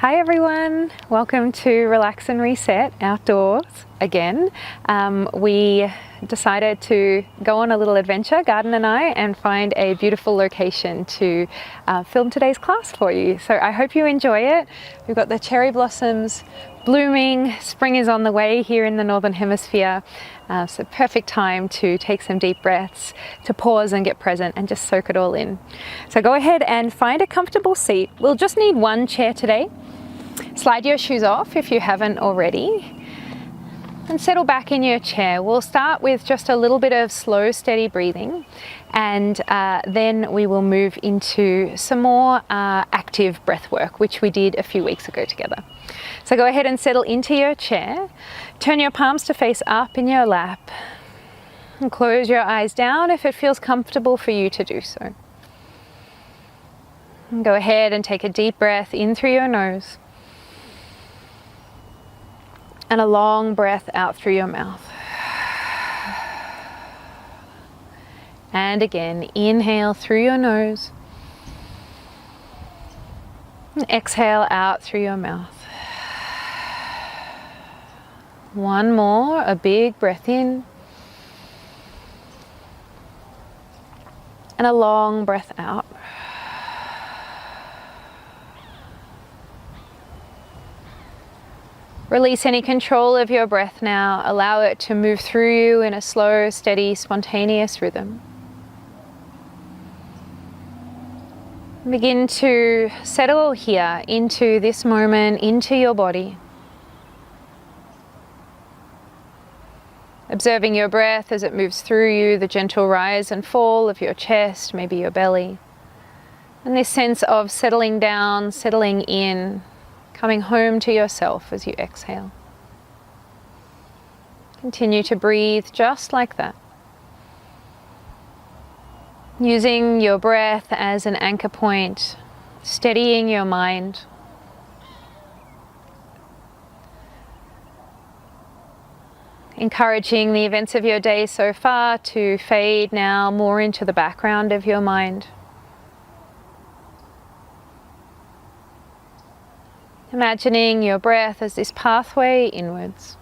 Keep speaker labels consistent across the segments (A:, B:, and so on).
A: Hi everyone, welcome to Relax and Reset outdoors again. We decided to go on a little adventure, Garden and I, and find a beautiful location to film today's class for you. So I hope you enjoy it. We've got the cherry blossoms blooming, spring is on the way here in the Northern Hemisphere. So perfect time to take some deep breaths, to pause and get present and just soak it all in. So go ahead and find a comfortable seat. We'll just need one chair today. Slide your shoes off if you haven't already and settle back in your chair. We'll start with just a little bit of slow, steady breathing, and then we will move into some more active breath work, which we did a few weeks ago together. So go ahead and settle into your chair. Turn your palms to face up in your lap and close your eyes down if it feels comfortable for you to do so. And go ahead and take a deep breath in through your nose and a long breath out through your mouth. And again, inhale through your nose and exhale out through your mouth. One more, a big breath in and a long breath out. Release any control of your breath now. Allow it to move through you in a slow, steady, spontaneous rhythm. Begin to settle here into this moment, into your body. Observing your breath as it moves through you, the gentle rise and fall of your chest, maybe your belly. And this sense of settling down, settling in, coming home to yourself as you exhale. Continue to breathe just like that. Using your breath as an anchor point, steadying your mind. Encouraging the events of your day so far to fade now more into the background of your mind. Imagining your breath as this pathway inwards.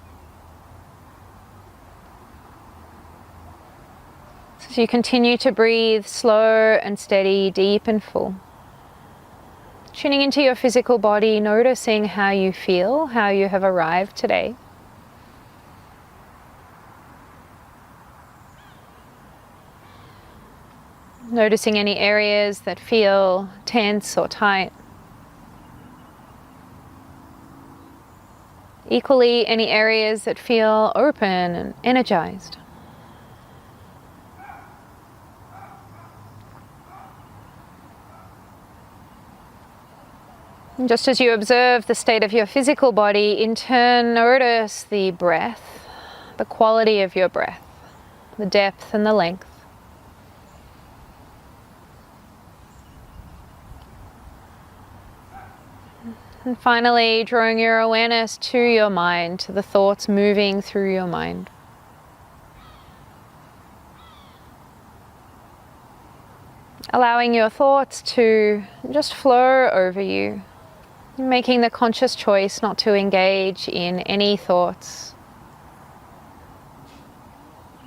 A: So as you continue to breathe slow and steady, deep and full. Tuning into your physical body, noticing how you feel, how you have arrived today. Noticing any areas that feel tense or tight. Equally, any areas that feel open and energized. And just as you observe the state of your physical body, in turn notice the breath, the quality of your breath, the depth and the length. And finally, drawing your awareness to your mind, to the thoughts moving through your mind. Allowing your thoughts to just flow over you, making the conscious choice not to engage in any thoughts.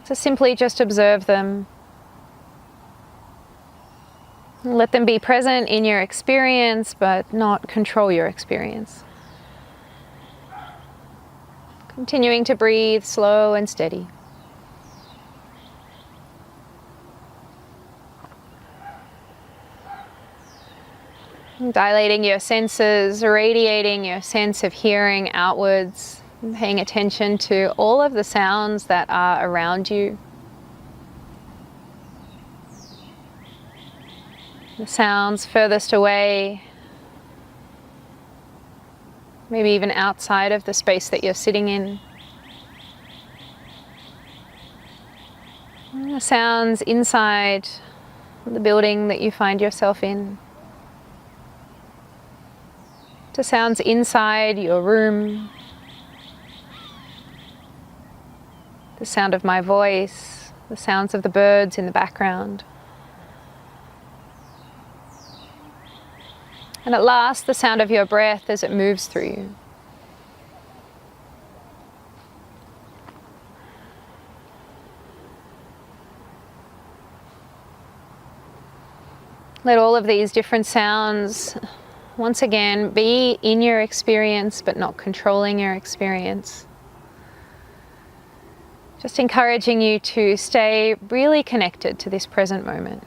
A: So simply just observe them. Let them be present in your experience, but not control your experience. Continuing to breathe slow and steady. Dilating your senses, radiating your sense of hearing outwards, and paying attention to all of the sounds that are around you. The sounds furthest away, maybe even outside of the space that you're sitting in. And the sounds inside the building that you find yourself in. The sounds inside your room. The sound of my voice, the sounds of the birds in the background. And at last, the sound of your breath as it moves through you. Let all of these different sounds, once again, be in your experience, but not controlling your experience. Just encouraging you to stay really connected to this present moment.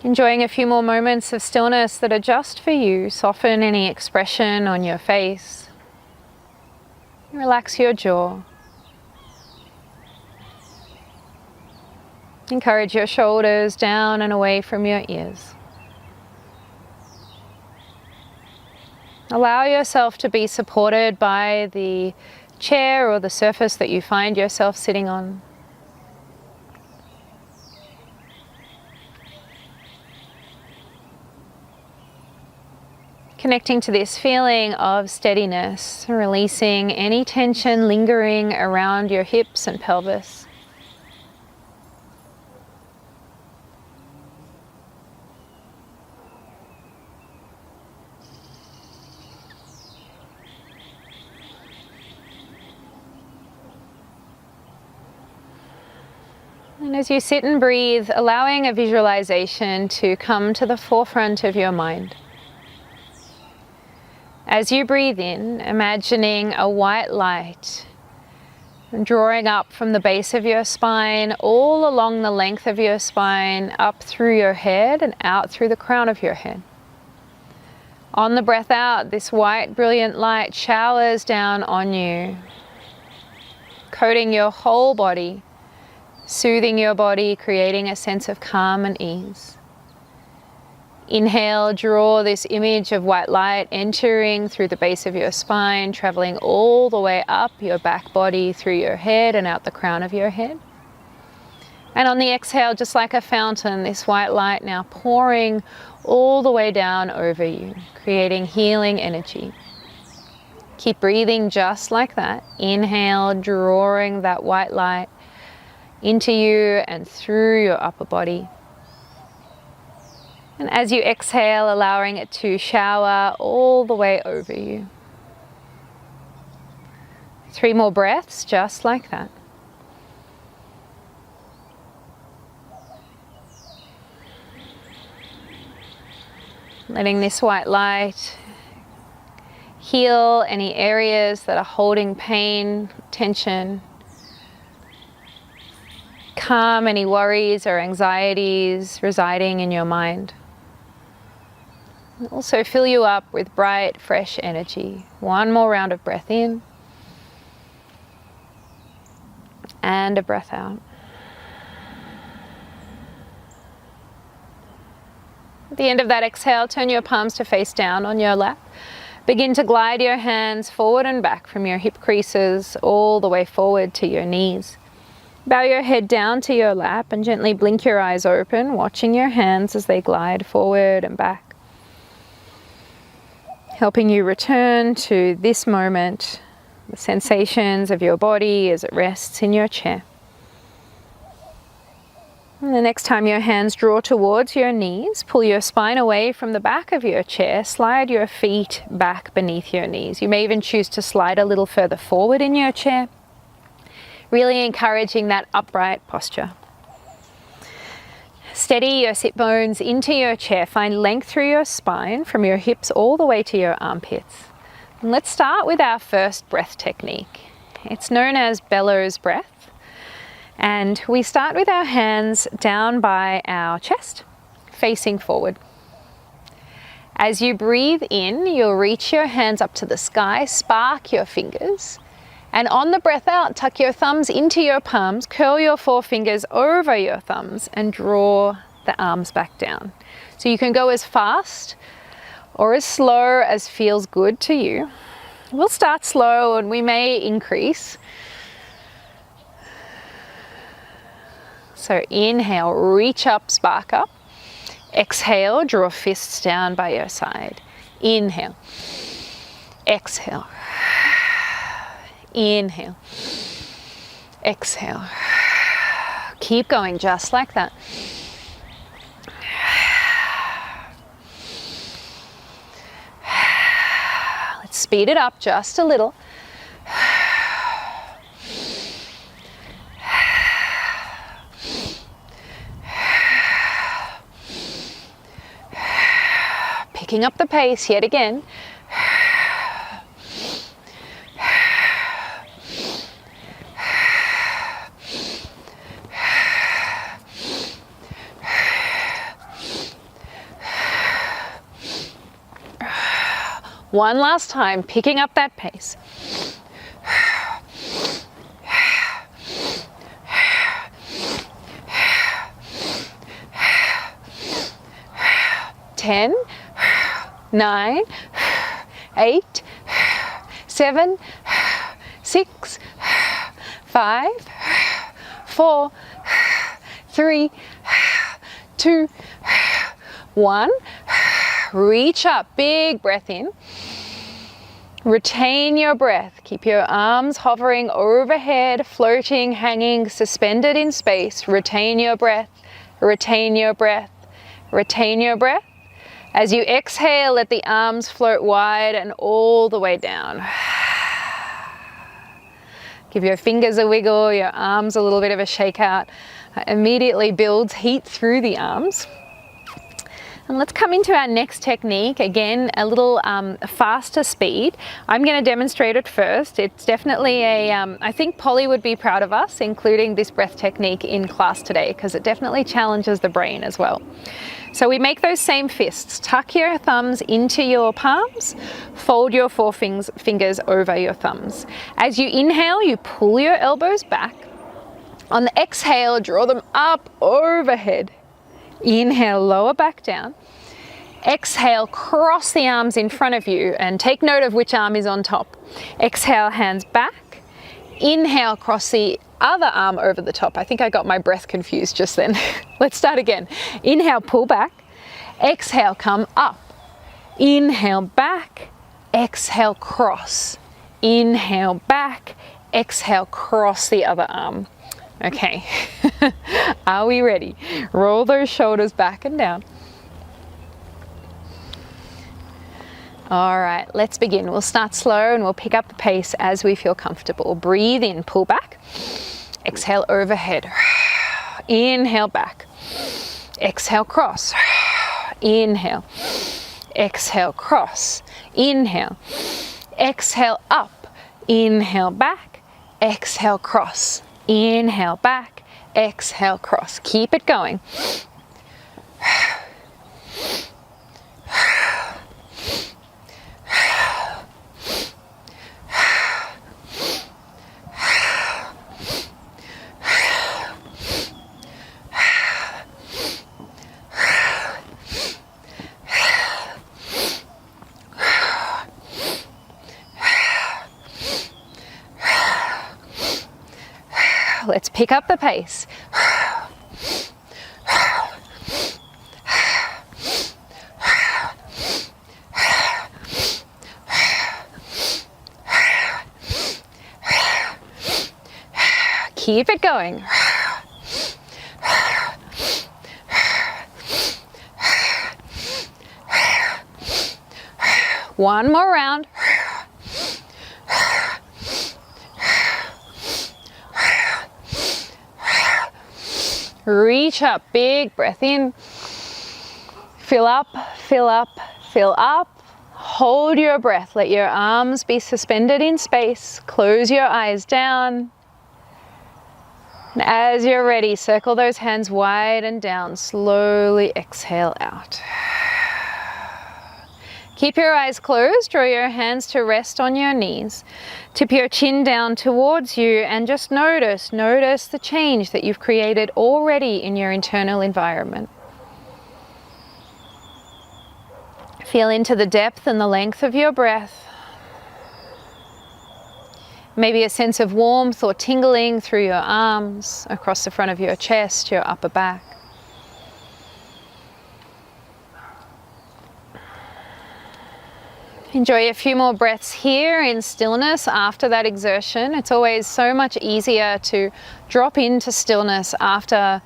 A: Enjoying a few more moments of stillness that are just for you. Soften any expression on your face. Relax your jaw. Encourage your shoulders down and away from your ears. Allow yourself to be supported by the chair or the surface that you find yourself sitting on. Connecting to this feeling of steadiness, releasing any tension lingering around your hips and pelvis. And as you sit and breathe, allowing a visualization to come to the forefront of your mind. As you breathe in, imagining a white light drawing up from the base of your spine, all along the length of your spine, up through your head and out through the crown of your head. On the breath out, this white, brilliant light showers down on you, coating your whole body, soothing your body, creating a sense of calm and ease. Inhale, draw this image of white light entering through the base of your spine, traveling all the way up your back body, through your head and out the crown of your head. And on the exhale, just like a fountain, this white light now pouring all the way down over you, creating healing energy. Keep breathing just like that. Inhale, drawing that white light into you and through your upper body. And as you exhale, allowing it to shower all the way over you. 3 more breaths, just like that. Letting this white light heal any areas that are holding pain, tension. Calm any worries or anxieties residing in your mind. Also fill you up with bright, fresh energy. 1 more round of breath in. And a breath out. At the end of that exhale, turn your palms to face down on your lap. Begin to glide your hands forward and back from your hip creases all the way forward to your knees. Bow your head down to your lap and gently blink your eyes open, watching your hands as they glide forward and back. Helping you return to this moment, the sensations of your body as it rests in your chair. And the next time your hands draw towards your knees, pull your spine away from the back of your chair, slide your feet back beneath your knees. You may even choose to slide a little further forward in your chair, really encouraging that upright posture. Steady your sit bones into your chair. Find length through your spine from your hips all the way to your armpits. And let's start with our first breath technique. It's known as Bellows breath. And we start with our hands down by our chest, facing forward. As you breathe in, you'll reach your hands up to the sky, spark your fingers. And on the breath out, tuck your thumbs into your palms, curl your forefingers over your thumbs and draw the arms back down. So you can go as fast or as slow as feels good to you. We'll start slow and we may increase. So inhale, reach up, spark up. Exhale, draw fists down by your side. Inhale. Exhale. Inhale. exhale. Keep going just like that. Let's speed it up just a little. Picking up the pace yet again. One last time, picking up that pace. 10, 9, 8, 7, 6, 5, 4, 3, 2, 1. Reach up, big breath in. Retain your breath. Keep your arms hovering overhead, floating, hanging, suspended in space. Retain your breath, retain your breath, retain your breath. As you exhale, let the arms float wide and all the way down. Give your fingers a wiggle, your arms a little bit of a shake out. Immediately builds heat through the arms. And let's come into our next technique, again, a little faster speed. I'm going to demonstrate it first. It's definitely I think Polly would be proud of us, including this breath technique in class today, because it definitely challenges the brain as well. So we make those same fists. Tuck your thumbs into your palms, fold your fingers over your thumbs. As you inhale, you pull your elbows back. On the exhale, draw them up overhead. Inhale, lower back down. Exhale, cross the arms in front of you and take note of which arm is on top. Exhale, hands back. Inhale, cross the other arm over the top. I think I got my breath confused just then. Let's start again. Inhale, pull back. Exhale, come up. Inhale, back. Exhale, cross. Inhale, back. Exhale, cross the other arm. Okay, are we ready? Roll those shoulders back and down. All right, let's begin. We'll start slow and we'll pick up the pace as we feel comfortable. Breathe in, pull back. Exhale, overhead. Inhale, back. Exhale, cross. Inhale. Exhale, cross. Inhale. Exhale, up. Inhale, back. Exhale, cross. Inhale, back, exhale, cross. Keep it going. Let's pick up the pace. Keep it going. One more round. Reach up, big breath in. Fill up, fill up, fill up. Hold your breath. Let your arms be suspended in space. Close your eyes down. And as you're ready, circle those hands wide and down. Slowly exhale out. Keep your eyes closed. Draw your hands to rest on your knees. Tip your chin down towards you and just notice the change that you've created already in your internal environment. Feel into the depth and the length of your breath. Maybe a sense of warmth or tingling through your arms, across the front of your chest, your upper back. Enjoy a few more breaths here in stillness after that exertion. It's always so much easier to drop into stillness after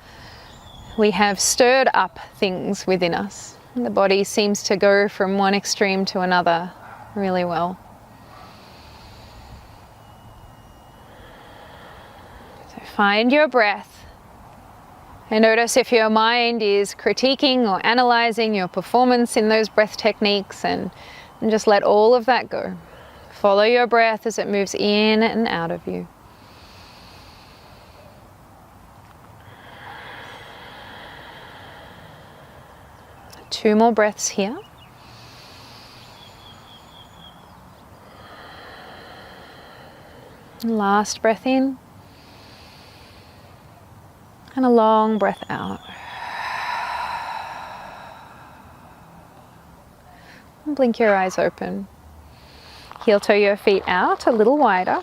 A: we have stirred up things within us. The body seems to go from one extreme to another really well. So find your breath and notice if your mind is critiquing or analyzing your performance in those breath techniques, and just let all of that go. Follow your breath as it moves in and out of you. Two more breaths here. Last breath in. And a long breath out. Blink your eyes open. Heel toe your feet out a little wider.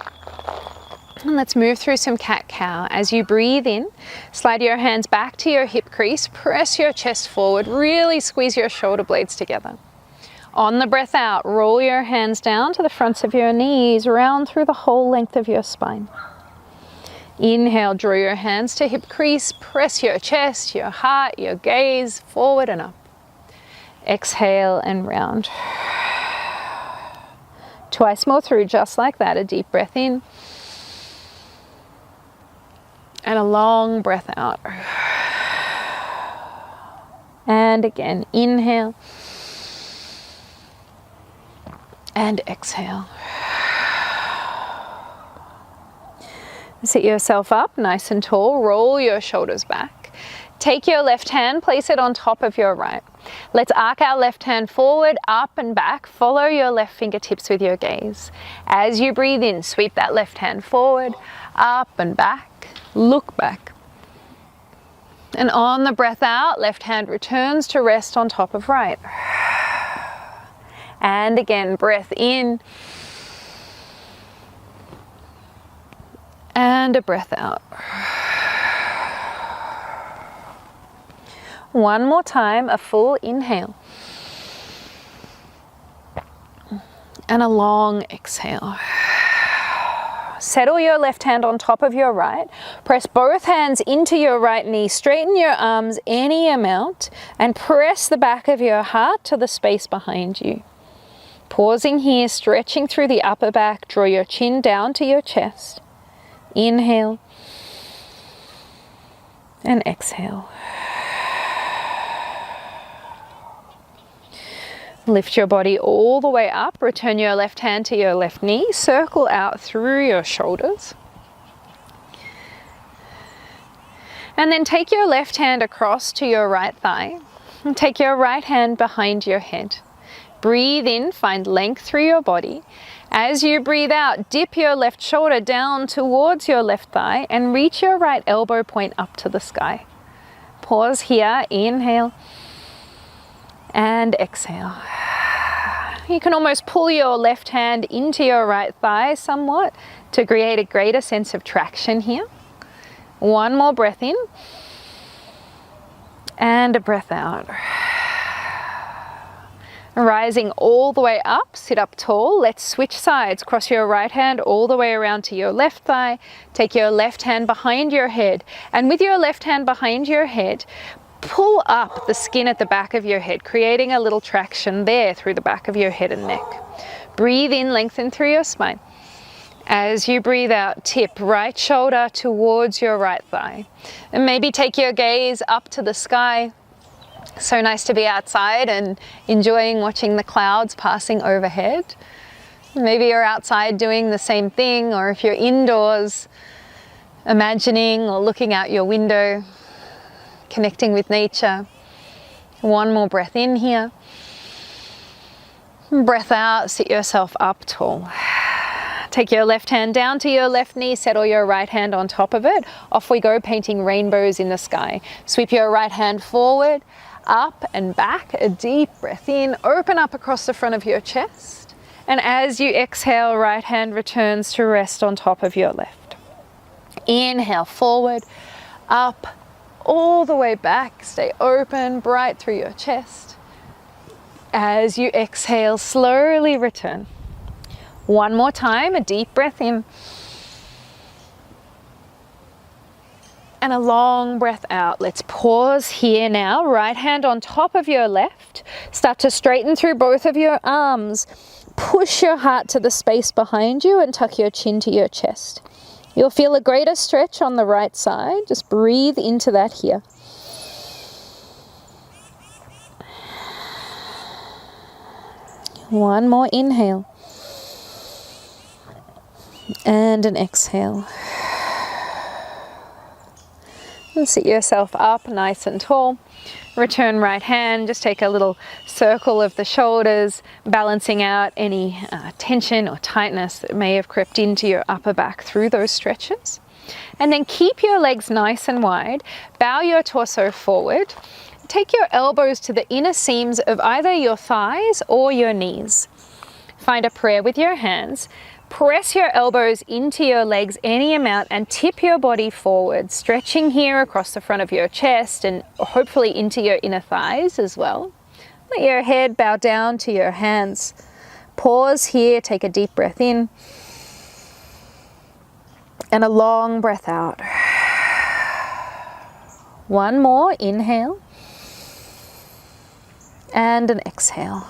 A: And let's move through some cat-cow. As you breathe in, slide your hands back to your hip crease, press your chest forward, really squeeze your shoulder blades together. On the breath out, roll your hands down to the fronts of your knees, round through the whole length of your spine. Inhale, draw your hands to hip crease, press your chest, your heart, your gaze forward and up. Exhale and round. Twice more through, just like that. A deep breath in. And a long breath out. And again, inhale. And exhale. Sit yourself up nice and tall. Roll your shoulders back. Take your left hand, place it on top of your right. Let's arc our left hand forward, up and back. Follow your left fingertips with your gaze. As you breathe in, sweep that left hand forward, up and back. Look back. And on the breath out, left hand returns to rest on top of right. And again, breath in. And a breath out. One more time, a full inhale. And a long exhale. Settle your left hand on top of your right. Press both hands into your right knee. Straighten your arms any amount and press the back of your heart to the space behind you. Pausing here, stretching through the upper back. Draw your chin down to your chest. Inhale and exhale. Lift your body all the way up. Return your left hand to your left knee. Circle out through your shoulders. And then take your left hand across to your right thigh. And take your right hand behind your head. Breathe in, find length through your body. As you breathe out, dip your left shoulder down towards your left thigh and reach your right elbow point up to the sky. Pause here, inhale and exhale. You can almost pull your left hand into your right thigh somewhat to create a greater sense of traction here. One more breath in and a breath out. Rising all the way up, sit up tall. Let's switch sides. Cross your right hand all the way around to your left thigh. Take your left hand behind your head. And with your left hand behind your head, pull up the skin at the back of your head, creating a little traction there through the back of your head and neck. Breathe in, lengthen through your spine. As you breathe out, tip right shoulder towards your right thigh. And maybe take your gaze up to the sky. So nice to be outside and enjoying watching the clouds passing overhead. Maybe you're outside doing the same thing, or if you're indoors, imagining or looking out your window, connecting with nature. One more breath in here. Breath out, sit yourself up tall. Take your left hand down to your left knee, settle your right hand on top of it. Off we go, painting rainbows in the sky. Sweep your right hand forward, up and back. A deep breath in, open up across the front of your chest. And as you exhale, right hand returns to rest on top of your left. Inhale, forward, up, all the way back. Stay open, bright through your chest. As you exhale, slowly return. One more time, a deep breath in. And a long breath out. Let's pause here now. Right hand on top of your left. Start to straighten through both of your arms. Push your heart to the space behind you and tuck your chin to your chest. You'll feel a greater stretch on the right side. Just breathe into that here. One more inhale. And an exhale. And sit yourself up nice and tall. Return right hand, just take a little circle of the shoulders, balancing out any tension or tightness that may have crept into your upper back through those stretches. And then keep your legs nice and wide, bow your torso forward, take your elbows to the inner seams of either your thighs or your knees. Find a prayer with your hands. Press your elbows into your legs any amount and tip your body forward, stretching here across the front of your chest and hopefully into your inner thighs as well. Let your head bow down to your hands. Pause here, take a deep breath in and a long breath out. One more, inhale and an exhale.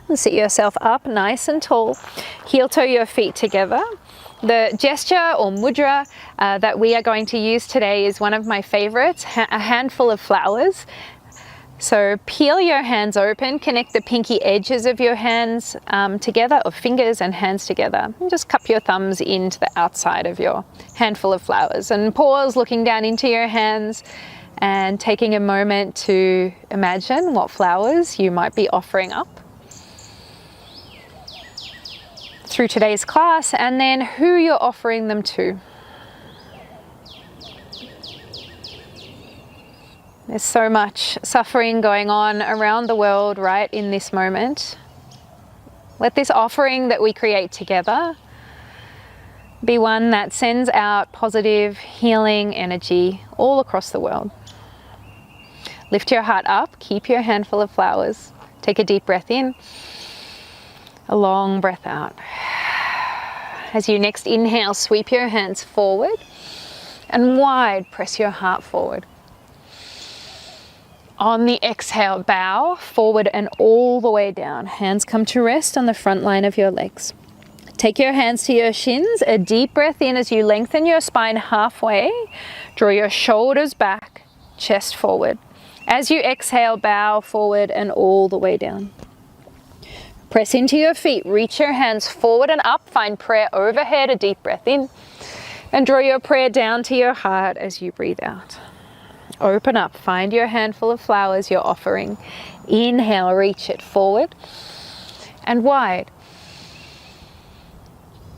A: And sit yourself up nice and tall. Heel toe your feet together. The gesture or mudra that we are going to use today is one of my favorites, a handful of flowers. So peel your hands open, connect the pinky edges of your hands together, or fingers and hands together. And just cup your thumbs into the outside of your handful of flowers. And pause, looking down into your hands and taking a moment to imagine what flowers you might be offering up through today's class, and then who you're offering them to. There's so much suffering going on around the world right in this moment. Let this offering that we create together be one that sends out positive, healing energy all across the world. Lift your heart up, keep your handful of flowers. Take a deep breath in. A long breath out. As you next inhale, sweep your hands forward and wide, press your heart forward. On the exhale, bow forward and all the way down. Hands come to rest on the front line of your legs. Take your hands to your shins, a deep breath in as you lengthen your spine halfway. Draw your shoulders back, chest forward. As you exhale, bow forward and all the way down. Press into your feet, reach your hands forward and up, find prayer overhead, a deep breath in, and draw your prayer down to your heart as you breathe out. Open up, find your handful of flowers you're offering. Inhale, reach it forward and wide.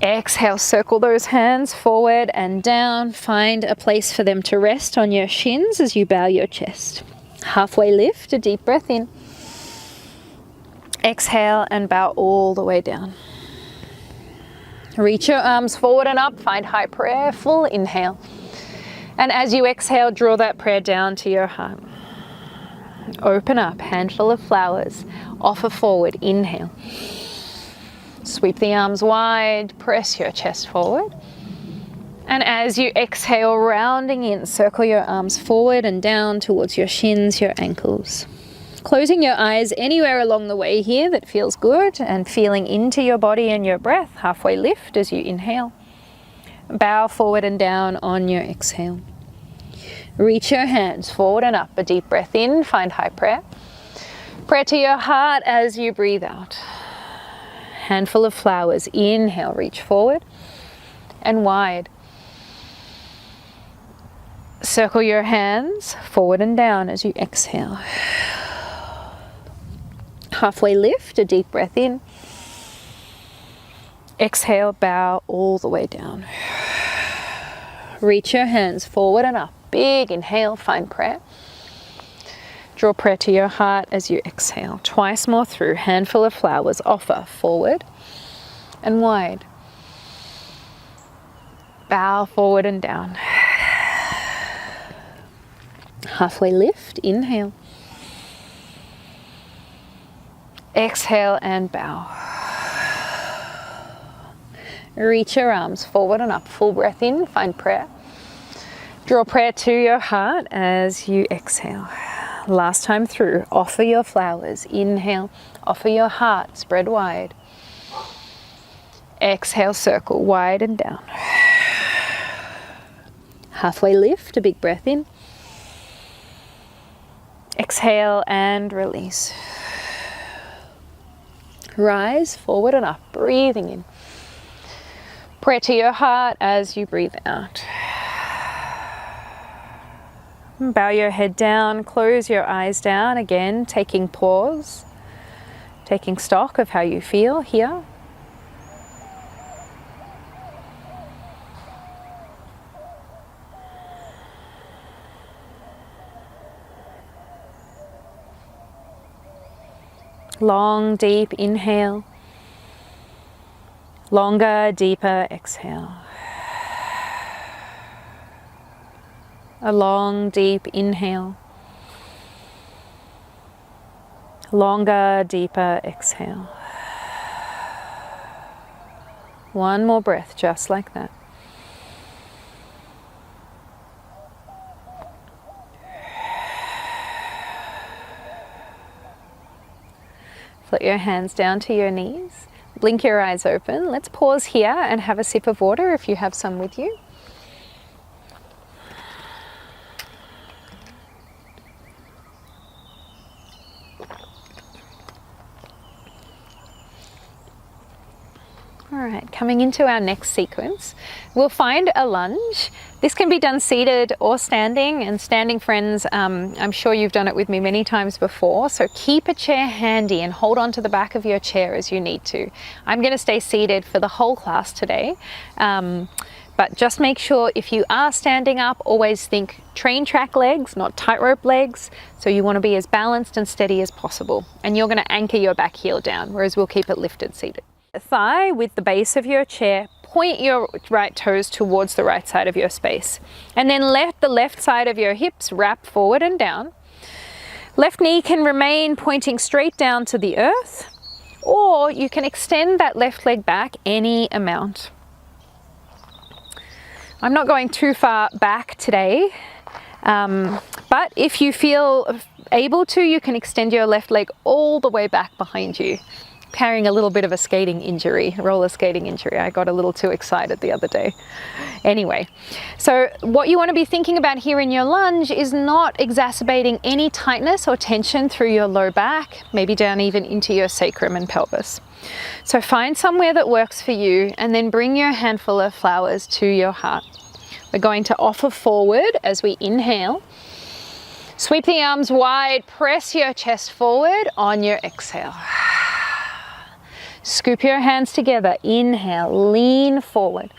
A: Exhale, circle those hands forward and down. Find a place for them to rest on your shins as you bow your chest. Halfway lift, a deep breath in. Exhale and bow all the way down. Reach your arms forward and up, find high prayer, full inhale. And as you exhale, draw that prayer down to your heart. Open up, handful of flowers, offer forward, inhale. Sweep the arms wide, press your chest forward. And as you exhale, rounding in, circle your arms forward and down towards your shins, your ankles. Closing your eyes anywhere along the way here that feels good and feeling into your body and your breath. Halfway lift as you inhale. Bow forward and down on your exhale. Reach your hands forward and up. A deep breath in, find high prayer. Prayer to your heart as you breathe out. Handful of flowers. Inhale, reach forward and wide. Circle your hands forward and down as you exhale. Halfway lift, a deep breath in. Exhale, bow all the way down. Reach your hands forward and up. Big inhale, find prayer. Draw prayer to your heart as you exhale. Twice more through. Handful of flowers. Offer forward and wide. Bow forward and down. Halfway lift, inhale. Exhale and bow. Reach your arms forward and up. Full breath in, find prayer. Draw prayer to your heart as you exhale. Last time through, offer your flowers. Inhale, offer your heart, spread wide. Exhale, circle wide and down. Halfway lift, a big breath in. Exhale and release. Rise forward and up, breathing in. Prayer to your heart as you breathe out. Bow your head down, close your eyes down, again taking pause, taking stock of how you feel here. Long, deep inhale. Longer, deeper exhale. A long, deep inhale. Longer, deeper exhale. One more breath, just like that. Float your hands down to your knees. Blink your eyes open. Let's pause here and have a sip of water if you have some with you. All right, coming into our next sequence, we'll find a lunge. This can be done seated or standing, and standing friends, I'm sure you've done it with me many times before, so keep a chair handy and hold on to the back of your chair as you need to. I'm going to stay seated for the whole class today, but just make sure if you are standing up, always think train track legs, not tightrope legs, so you want to be as balanced and steady as possible, and you're going to anchor your back heel down, whereas we'll keep it lifted seated. Thigh with the base of your chair, point your right toes towards the right side of your space, and then let the left side of your hips wrap forward and down. Left knee can remain pointing straight down to the earth, or you can extend that left leg back any amount. I'm not going too far back today, but if you feel able to, you can extend your left leg all the way back behind you. Carrying a little bit of a skating injury, roller skating injury. I got a little too excited the other day. Anyway, so what you want to be thinking about here in your lunge is not exacerbating any tightness or tension through your low back, maybe down even into your sacrum and pelvis. So find somewhere that works for you and then bring your handful of flowers to your heart. We're going to offer forward as we inhale. Sweep the arms wide, press your chest forward on your exhale. Scoop your hands together, inhale, lean forward.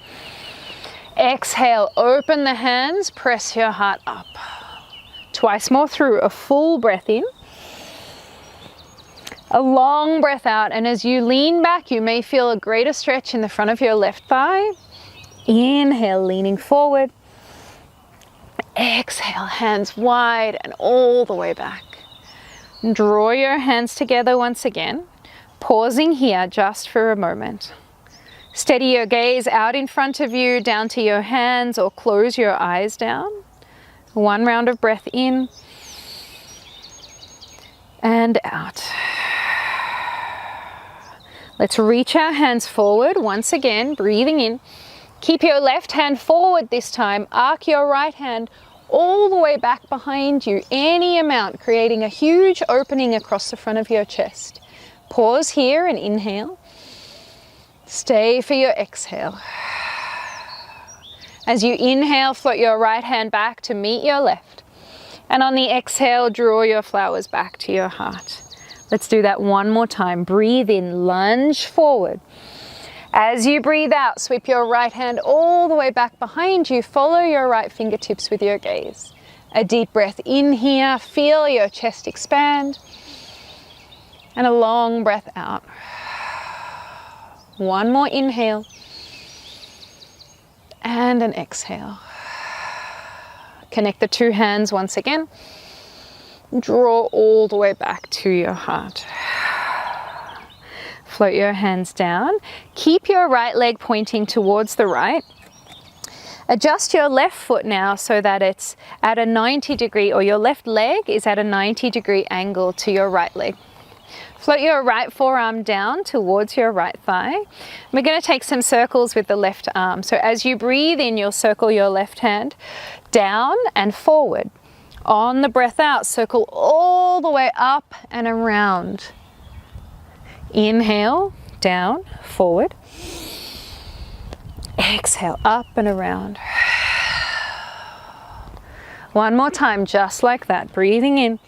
A: Exhale, open the hands, press your heart up. Twice more through, a full breath in. A long breath out, and as you lean back, you may feel a greater stretch in the front of your left thigh. Inhale, leaning forward. Exhale, hands wide and all the way back. Draw your hands together once again. Pausing here just for a moment. Steady your gaze out in front of you, down to your hands, or close your eyes down. One round of breath in and out. Let's reach our hands forward once again, breathing in. Keep your left hand forward this time. Arc your right hand all the way back behind you, any amount, creating a huge opening across the front of your chest. Pause here and inhale. Stay for your exhale. As you inhale, float your right hand back to meet your left. And on the exhale, draw your flowers back to your heart. Let's do that one more time. Breathe in, lunge forward. As you breathe out, sweep your right hand all the way back behind you. Follow your right fingertips with your gaze. A deep breath in here. Feel your chest expand. And a long breath out. One more inhale. And an exhale. Connect the two hands once again. Draw all the way back to your heart. Float your hands down. Keep your right leg pointing towards the right. Adjust your left foot now so that it's at a 90 degree, or your left leg is at a 90 degree angle to your right leg. Float your right forearm down towards your right thigh. We're going to take some circles with the left arm. So as you breathe in, you'll circle your left hand down and forward. On the breath out, circle all the way up and around. Inhale, down, forward. Exhale, up and around. One more time, just like that. Breathing in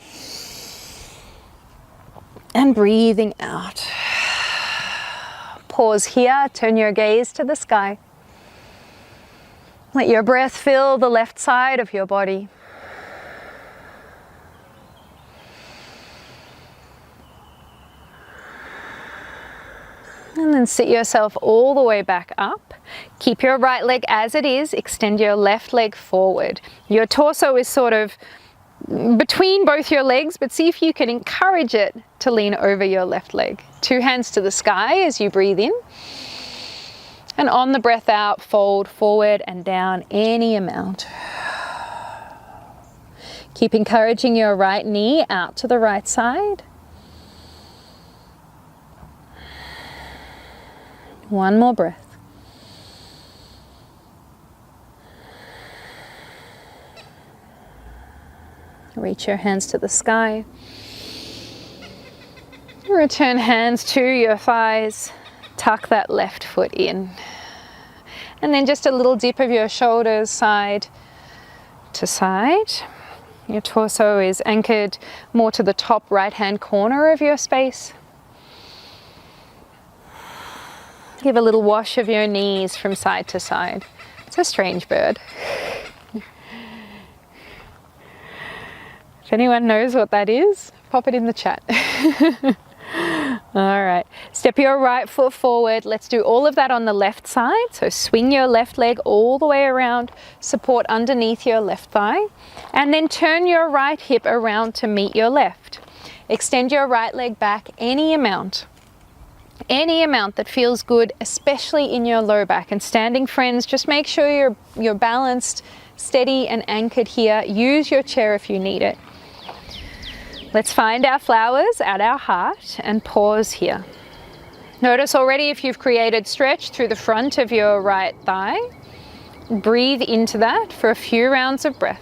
A: and breathing out. Pause here, turn your gaze to the sky. Let your breath fill the left side of your body. And then sit yourself all the way back up. Keep your right leg as it is. Extend your left leg forward. Your torso is sort of between both your legs, but see if you can encourage it to lean over your left leg. Two hands to the sky as you breathe in. And on the breath out, fold forward and down any amount. Keep encouraging your right knee out to the right side. One more breath. Reach your hands to the sky. Return hands to your thighs. Tuck that left foot in. And then just a little dip of your shoulders side to side. Your torso is anchored more to the top right-hand corner of your space. Give a little wash of your knees from side to side. It's a strange bird. If anyone knows what that is, pop it in the chat. All right, step your right foot forward. Let's do all of that on the left side. So swing your left leg all the way around, support underneath your left thigh, and then turn your right hip around to meet your left. Extend your right leg back any amount that feels good, especially in your low back. And standing friends, just make sure you're balanced, steady and anchored here. Use your chair if you need it. Let's find our flowers at our heart and pause here. Notice already if you've created stretch through the front of your right thigh. Breathe into that for a few rounds of breath.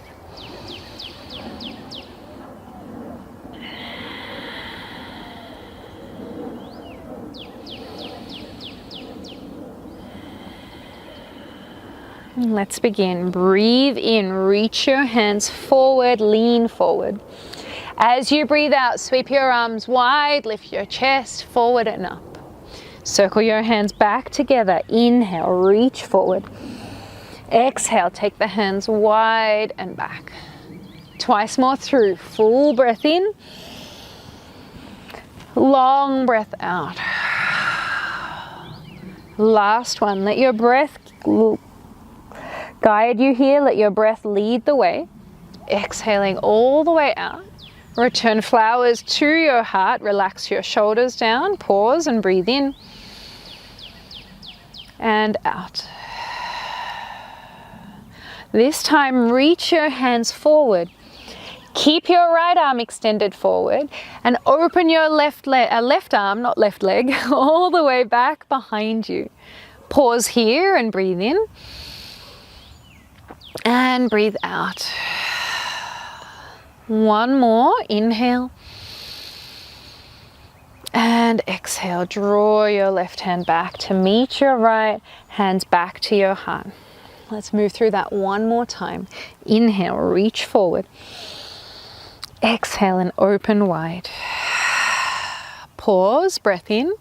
A: Let's begin. Breathe in, reach your hands forward, lean forward. As you breathe out, sweep your arms wide, lift your chest forward and up. Circle your hands back together. Inhale, reach forward. Exhale, take the hands wide and back. Twice more through. Full breath in. Long breath out. Last one. Let your breath guide you here. Let your breath lead the way. Exhaling all the way out. Return flowers to your heart. Relax your shoulders down. Pause and breathe in. And out. This time, reach your hands forward. Keep your right arm extended forward and open your left arm, not left leg, all the way back behind you. Pause here and breathe in. And breathe out. One more. Inhale. And exhale. Draw your left hand back to meet your right. Hands back to your heart. Let's move through that one more time. Inhale, reach forward. Exhale and open wide. Pause, breath in.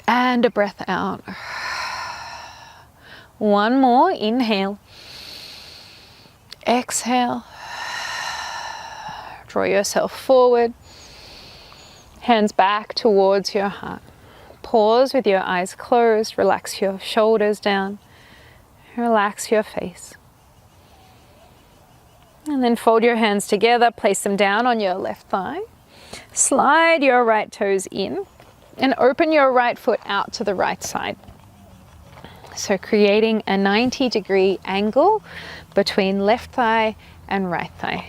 A: And a breath out. One more. Inhale. Exhale. Draw yourself forward. Hands back towards your heart. Pause with your eyes closed. Relax your shoulders down. Relax your face. And then fold your hands together. Place them down on your left thigh. Slide your right toes in. And open your right foot out to the right side. So creating a 90-degree angle between left thigh and right thigh.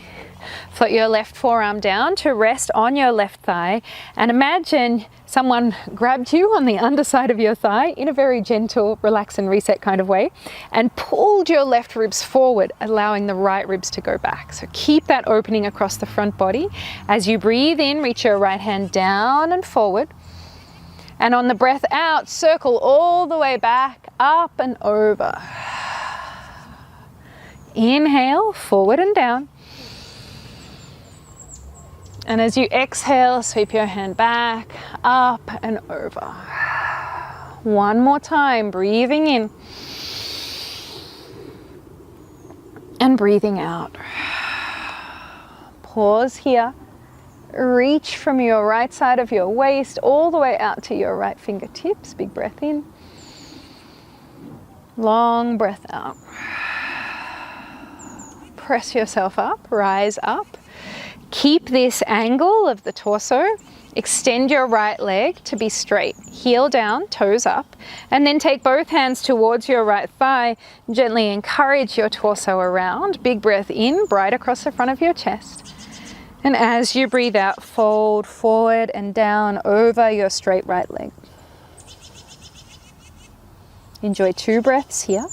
A: Float your left forearm down to rest on your left thigh, and imagine someone grabbed you on the underside of your thigh in a very gentle, relax and reset kind of way, and pulled your left ribs forward, allowing the right ribs to go back. So keep that opening across the front body. As you breathe in, reach your right hand down and forward. And on the breath out, circle all the way back, up and over. Inhale, forward and down. And as you exhale, sweep your hand back, up and over. One more time, breathing in. And breathing out. Pause here. Reach from your right side of your waist all the way out to your right fingertips. Big breath in. Long breath out. Press yourself up, rise up. Keep this angle of the torso. Extend your right leg to be straight. Heel down, toes up. And then take both hands towards your right thigh. Gently encourage your torso around. Big breath in, bright across the front of your chest. And as you breathe out, fold forward and down over your straight right leg. Enjoy 2 breaths here.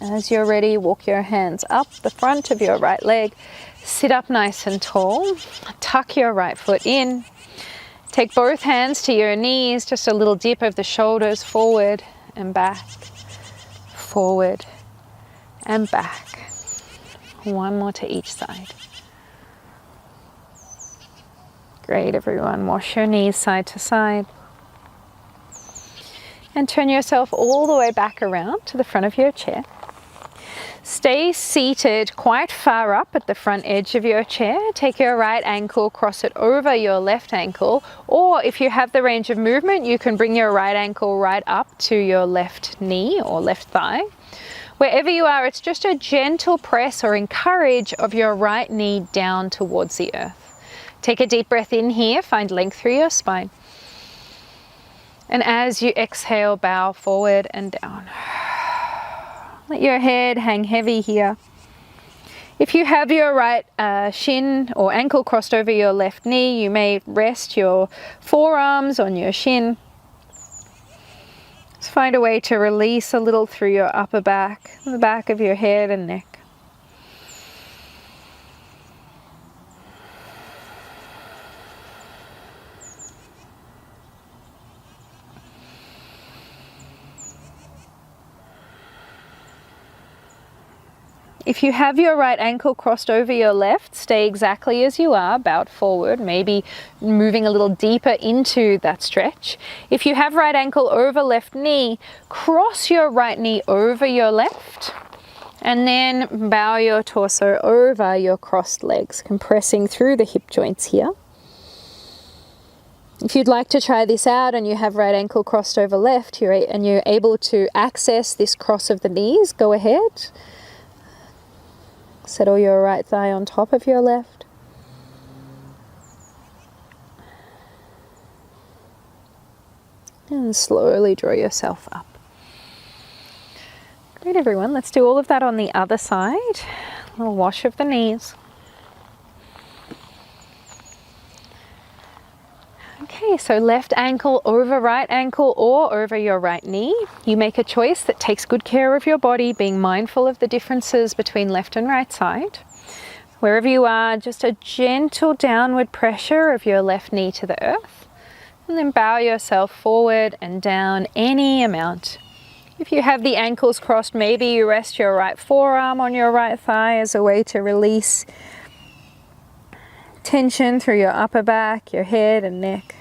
A: As you're ready, walk your hands up the front of your right leg. Sit up nice and tall. Tuck your right foot in. Take both hands to your knees, just a little dip of the shoulders forward and back, forward and back. One more to each side. Great, everyone. Wash your knees side to side. And turn yourself all the way back around to the front of your chair. Stay seated quite far up at the front edge of your chair. Take your right ankle, cross it over your left ankle, or if you have the range of movement, you can bring your right ankle right up to your left knee or left thigh. Wherever you are, it's just a gentle press or encourage of your right knee down towards the earth. Take a deep breath in here, find length through your spine. And as you exhale, bow forward and down. Let your head hang heavy here. If you have your right shin or ankle crossed over your left knee, you may rest your forearms on your shin. Just find a way to release a little through your upper back, the back of your head and neck. If you have your right ankle crossed over your left, stay exactly as you are, bowed forward, maybe moving a little deeper into that stretch. If you have right ankle over left knee, cross your right knee over your left, and then bow your torso over your crossed legs, compressing through the hip joints here. If you'd like to try this out and you have right ankle crossed over left, and you're able to access this cross of the knees, go ahead. Settle your right thigh on top of your left. And slowly draw yourself up. Great, everyone. Let's do all of that on the other side. A little wash of the knees. Okay, so left ankle over right ankle or over your right knee. You make a choice that takes good care of your body, being mindful of the differences between left and right side. Wherever you are, just a gentle downward pressure of your left knee to the earth. And then bow yourself forward and down any amount. If you have the ankles crossed, maybe you rest your right forearm on your right thigh as a way to release tension through your upper back, your head and neck.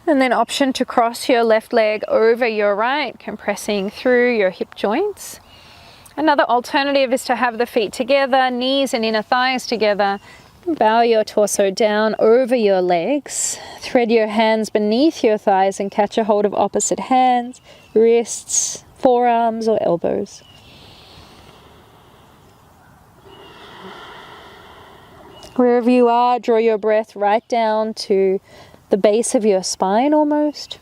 A: And then option to cross your left leg over your right, compressing through your hip joints. Another alternative is to have the feet together, knees and inner thighs together. Bow your torso down over your legs. Thread your hands beneath your thighs and catch a hold of opposite hands, wrists, forearms or elbows. Wherever you are, draw your breath right down to the base of your spine almost.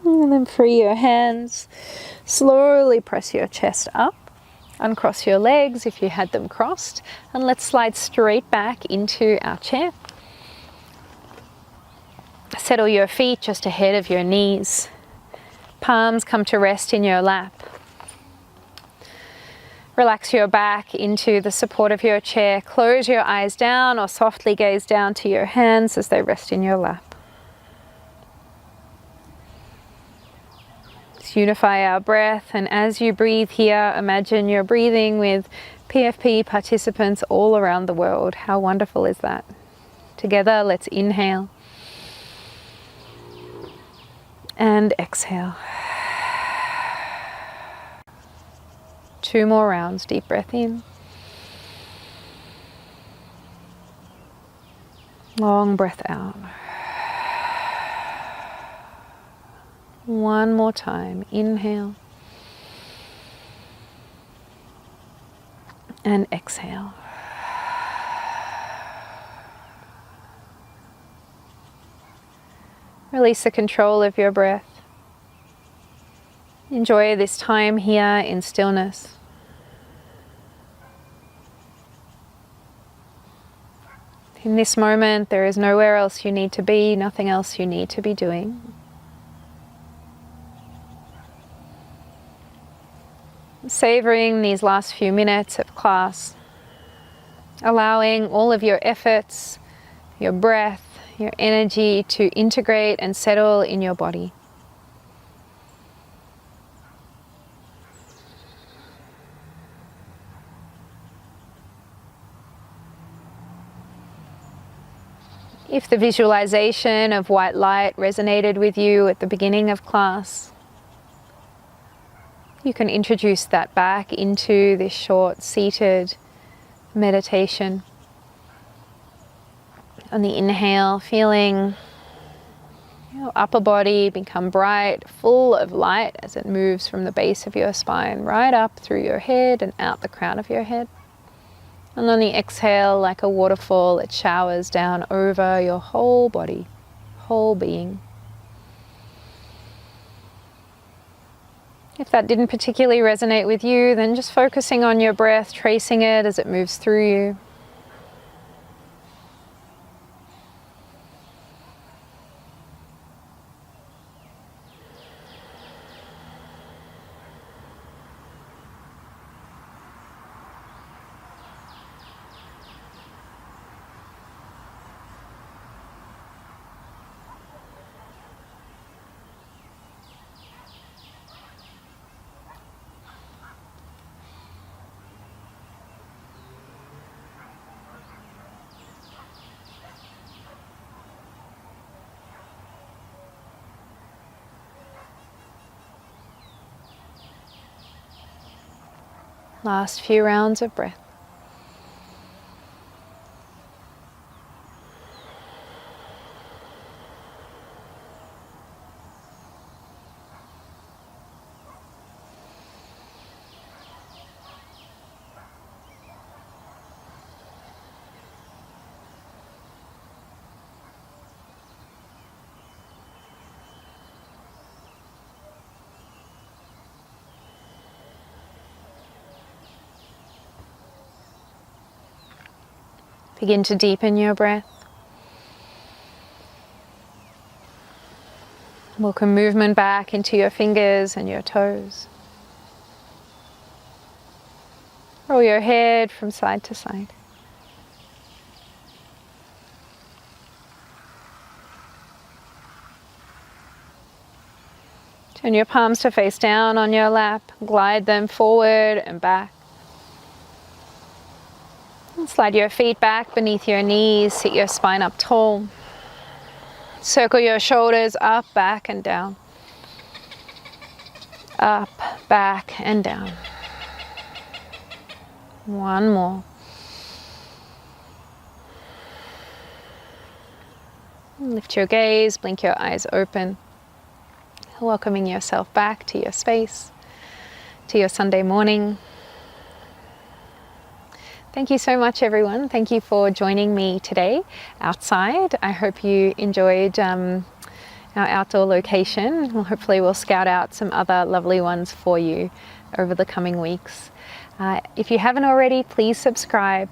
A: And then free your hands. Slowly press your chest up. Uncross your legs if you had them crossed. And let's slide straight back into our chair. Settle your feet just ahead of your knees. Palms come to rest in your lap. Relax your back into the support of your chair. Close your eyes down or softly gaze down to your hands as they rest in your lap. Let's unify our breath, and as you breathe here, imagine you're breathing with PFP participants all around the world. How wonderful is that? Together, let's inhale and exhale. 2 more rounds. Deep breath in. Long breath out. 1 more time. Inhale and exhale. Release the control of your breath. Enjoy this time here in stillness. In this moment, there is nowhere else you need to be, nothing else you need to be doing. Savoring these last few minutes of class, allowing all of your efforts, your breath, your energy to integrate and settle in your body. If the visualization of white light resonated with you at the beginning of class, you can introduce that back into this short seated meditation. On the inhale, feeling your upper body become bright, full of light as it moves from the base of your spine right up through your head and out the crown of your head. And on the exhale, like a waterfall, it showers down over your whole body, whole being. If that didn't particularly resonate with you, then just focusing on your breath, tracing it as it moves through you. Last few rounds of breath. Begin to deepen your breath. Welcome movement back into your fingers and your toes. Roll your head from side to side. Turn your palms to face down on your lap. Glide them forward and back. And slide your feet back beneath your knees. Sit your spine up tall. Circle your shoulders up, back and down. Up, back and down. One more. Lift your gaze, blink your eyes open. Welcoming yourself back to your space, to your Sunday morning. Thank you so much, everyone. Thank you for joining me today outside. I hope you enjoyed our outdoor location. Well, hopefully we'll scout out some other lovely ones for you over the coming weeks. If you haven't already, please subscribe.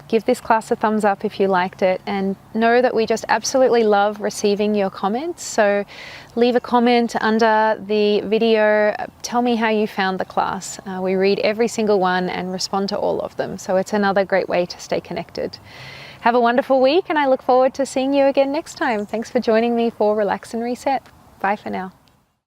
A: Give this class a thumbs up if you liked it, and know that we just absolutely love receiving your comments. So leave a comment under the video. Tell me how you found the class. We read every single one and respond to all of them. So it's another great way to stay connected. Have a wonderful week, and I look forward to seeing you again next time. Thanks for joining me for Relax and Reset. Bye for now.